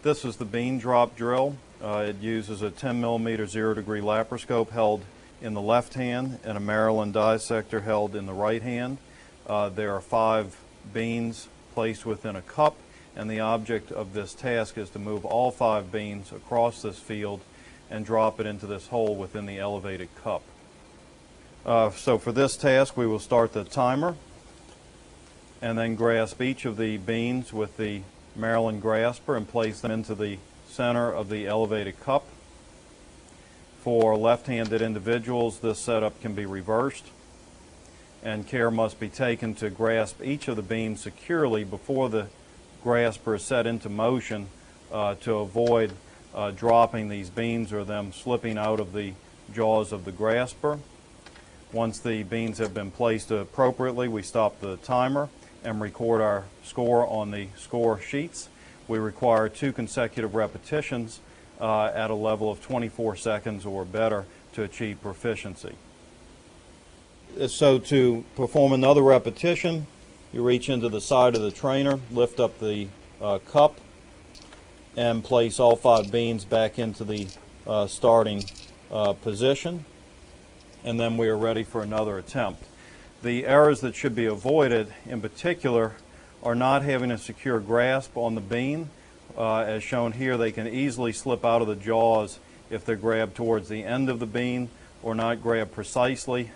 This is the bean drop drill. It uses a 10mm 0-degree laparoscope held in the left hand and a Maryland dissector held in the right hand. There are 5 beans placed within a cup, and the object of this task is to move all 5 beans across this field and drop it into this hole within the elevated cup. So for this task we will start the timer and then grasp each of the beans with the Maryland grasper and place them into the center of the elevated cup. For left-handed individuals, this setup can be reversed, and care must be taken to grasp each of the beans securely before the grasper is set into motion to avoid dropping these beans or them slipping out of the jaws of the grasper. Once the beans have been placed appropriately, we stop the timer and record our score on the score sheets. We require 2 consecutive repetitions at a level of 24 seconds or better to achieve proficiency. So to perform another repetition, you reach into the side of the trainer, lift up the cup, and place all 5 beans back into the starting position, and then we are ready for another attempt. The errors that should be avoided in particular are not having a secure grasp on the bean. As shown here, they can easily slip out of the jaws if they're grabbed towards the end of the bean or not grabbed precisely,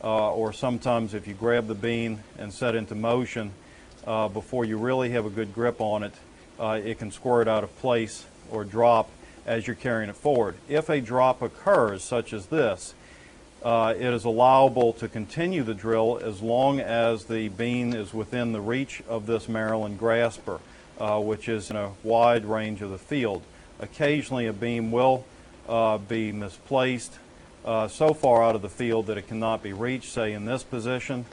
or sometimes if you grab the bean and set into motion before you really have a good grip on it, it can squirt out of place or drop as you're carrying it forward. If a drop occurs, such as this, it is allowable to continue the drill as long as the bean is within the reach of this Maryland grasper, which is in a wide range of the field. Occasionally a bean will be misplaced so far out of the field that it cannot be reached, say in this position,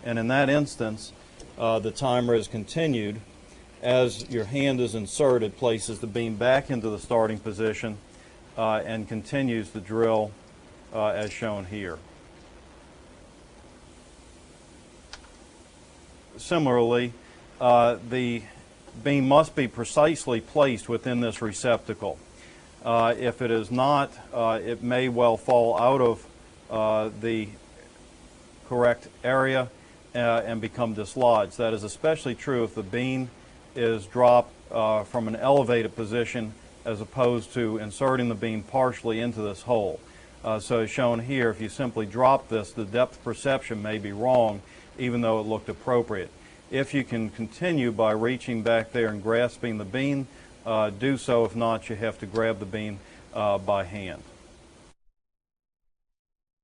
and in that instance the timer is continued. As your hand is inserted, places the bean back into the starting position and continues the drill as shown here. Similarly, the bean must be precisely placed within this receptacle. If it is not, it may well fall out of the correct area and become dislodged. That is especially true if the bean is dropped from an elevated position as opposed to inserting the bean partially into this hole. So as shown here, if you simply drop this, the depth perception may be wrong even though it looked appropriate. If you can continue by reaching back there and grasping the bean, do so. If not, you have to grab the bean by hand.